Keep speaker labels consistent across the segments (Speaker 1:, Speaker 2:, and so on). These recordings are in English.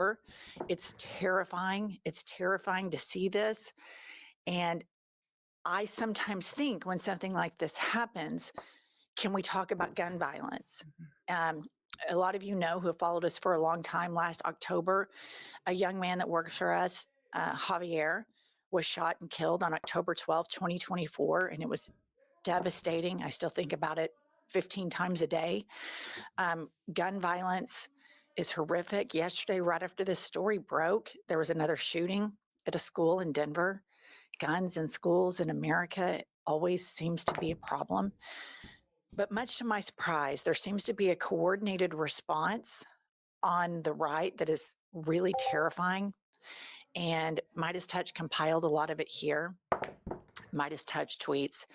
Speaker 1: October. It's terrifying. It's terrifying to see this. And I sometimes think when something like this happens, can we talk about gun violence? Um, a lot of you know who have followed us for a long time. Last October, a young man that worked for us, Javier, was shot and killed on October 12th, 2024. And it was devastating. I still think about it 15 times a day. Gun violence is horrific. Yesterday, right after this story broke, there was another shooting at a school in Denver. Guns in schools in America always seems to be a problem. But much to my surprise, there seems to be a coordinated response on the right that is really terrifying. And Midas Touch compiled a lot of it here. Midas Touch tweets,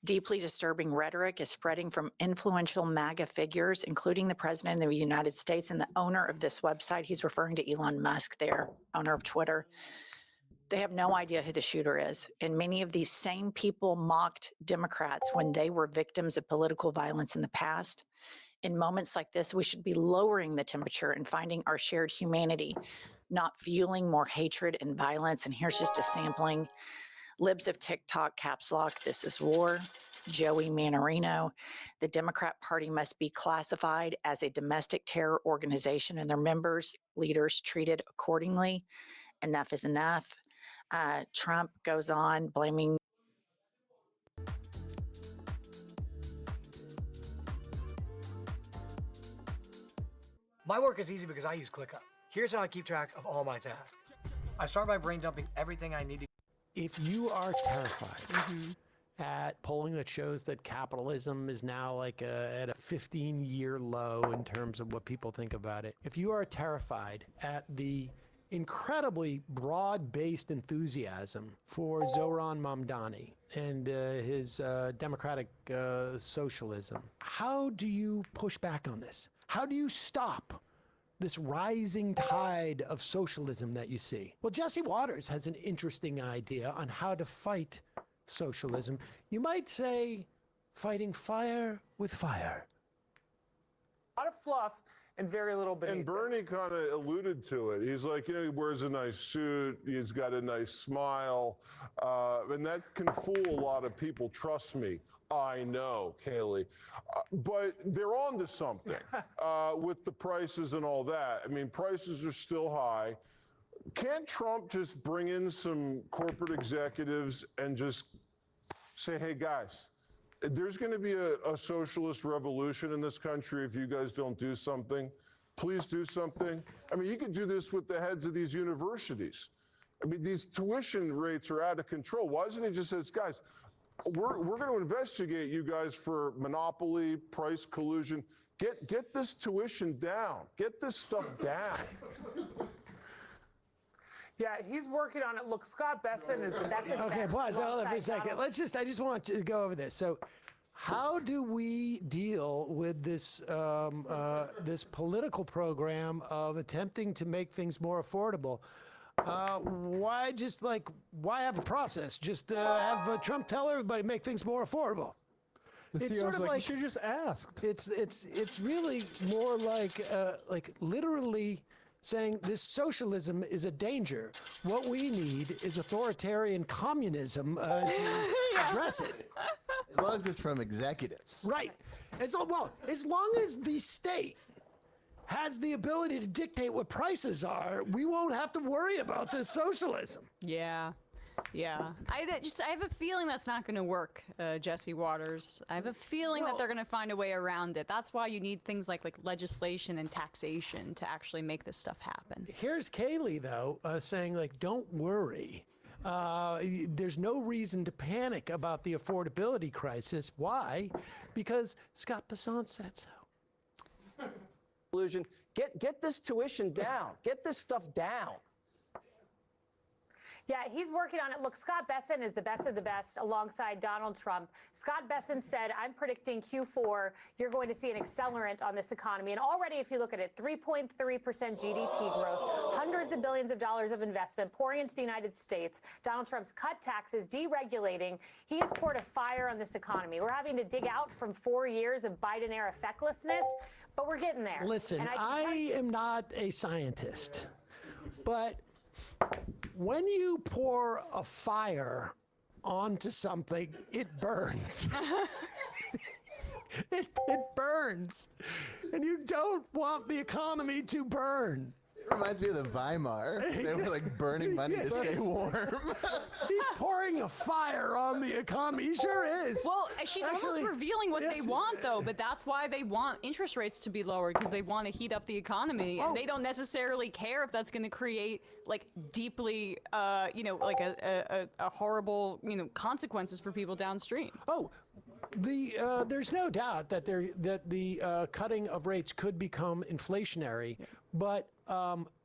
Speaker 1: deeply disturbing rhetoric is spreading from influential MAGA figures, including the president of the United States and the owner of this website. He's referring to Elon Musk there, owner of Twitter. They have no idea who the shooter is. And many of these same people mocked Democrats when they were victims of political violence in the past. In moments like this, we should be lowering the temperature and finding our shared humanity, not fueling more hatred and violence. And here's just a sampling. Libs of TikTok, caps lock, this is war. Joey Manorino, the Democrat Party must be classified as a domestic terror organization and their members, leaders treated accordingly. Enough is enough. Trump goes on blaming.
Speaker 2: My work is easy because I use ClickUp. Here's how I keep track of all my tasks. I start by brain dumping everything I need to.
Speaker 3: If you are terrified at polling that shows that capitalism is now like at a 15-year low in terms of what people think about it, if you are terrified at the incredibly broad-based enthusiasm for Zohran Mamdani and his democratic socialism, how do you push back on this? How do you stop this rising tide of socialism that you see? Well, Jesse Waters has an interesting idea on how to fight socialism. You might say, fighting fire with fire.
Speaker 4: A lot of fluff and very little beneath.
Speaker 5: And Bernie kind of alluded to it. He's like, he wears a nice suit. He's got a nice smile. And that can fool a lot of people. Trust me. I know, Kayleigh. But they're on to something with the prices and all that. I mean, prices are still high. Can't Trump just bring in some corporate executives and just say, hey, guys, there's going to be a socialist revolution in this country if you guys don't do something. Please do something. I mean, you could do this with the heads of these universities. I mean, these tuition rates are out of control. Why doesn't he just say, guys, we're going to investigate you guys for monopoly, price collusion. Get this tuition down. Get this stuff down.
Speaker 4: Yeah, he's working on it. Look, Scott Besson is the best.
Speaker 3: Okay, pause. Hold on for a second. I just want to go over this. So, how do we deal with this this political program of attempting to make things more affordable? Why have a process? Just have Trump tell everybody make things more affordable.
Speaker 6: It's sort of like you should just ask.
Speaker 3: It's really more like literally saying this socialism is a danger. What we need is authoritarian communism to address it.
Speaker 7: As long as it's from executives.
Speaker 3: Right. As long as the state has the ability to dictate what prices are, we won't have to worry about this socialism.
Speaker 8: Yeah. I have a feeling that's not going to work, Jesse Waters. I have a feeling that they're going to find a way around it. That's why you need things like legislation and taxation to actually make this stuff happen.
Speaker 3: Here's Kayleigh, though, saying, don't worry. There's no reason to panic about the affordability crisis. Why? Because Scott Besson said so.
Speaker 9: Get this tuition down. Get this stuff down.
Speaker 10: Yeah, he's working on it. Look, Scott Besson is the best of the best alongside Donald Trump. Scott Besson said, I'm predicting Q4, you're going to see an accelerant on this economy. And already, if you look at it, 3.3% GDP growth, hundreds of billions of dollars of investment pouring into the United States. Donald Trump's cut taxes, deregulating. He has poured a fire on this economy. We're having to dig out from 4 years of Biden-era fecklessness, but we're getting there.
Speaker 3: Listen, I am not a scientist. But when you pour a fire onto something, it burns. It burns. And you don't want the economy to burn.
Speaker 7: It reminds me of the Weimar. They were like burning money to stay warm.
Speaker 3: He's pouring a fire on the economy. He sure is.
Speaker 8: Well, she's almost revealing what they want, though, but that's why they want interest rates to be lowered, because they want to heat up the economy, and they don't necessarily care if that's going to create like deeply, like a horrible, consequences for people downstream.
Speaker 3: Oh, there's no doubt that the cutting of rates could become inflationary, but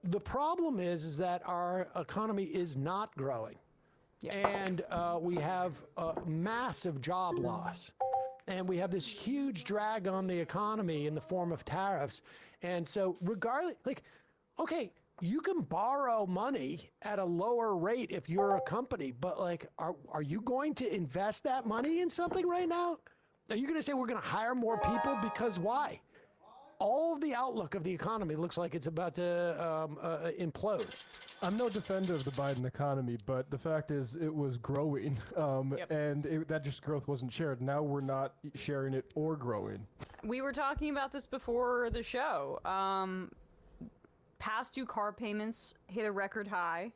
Speaker 3: the problem is that our economy is not growing, and we have a massive job loss, and we have this huge drag on the economy in the form of tariffs, and so regardless, okay. You can borrow money at a lower rate if you're a company, but are you going to invest that money in something right now? Are you going to say we're going to hire more people? Because why? All of the outlook of the economy looks like it's about to implode.
Speaker 6: I'm no defender of the Biden economy, but the fact is it was growing, and that just growth wasn't shared. Now we're not sharing it or growing.
Speaker 8: We were talking about this before the show. Past due car payments hit a record high.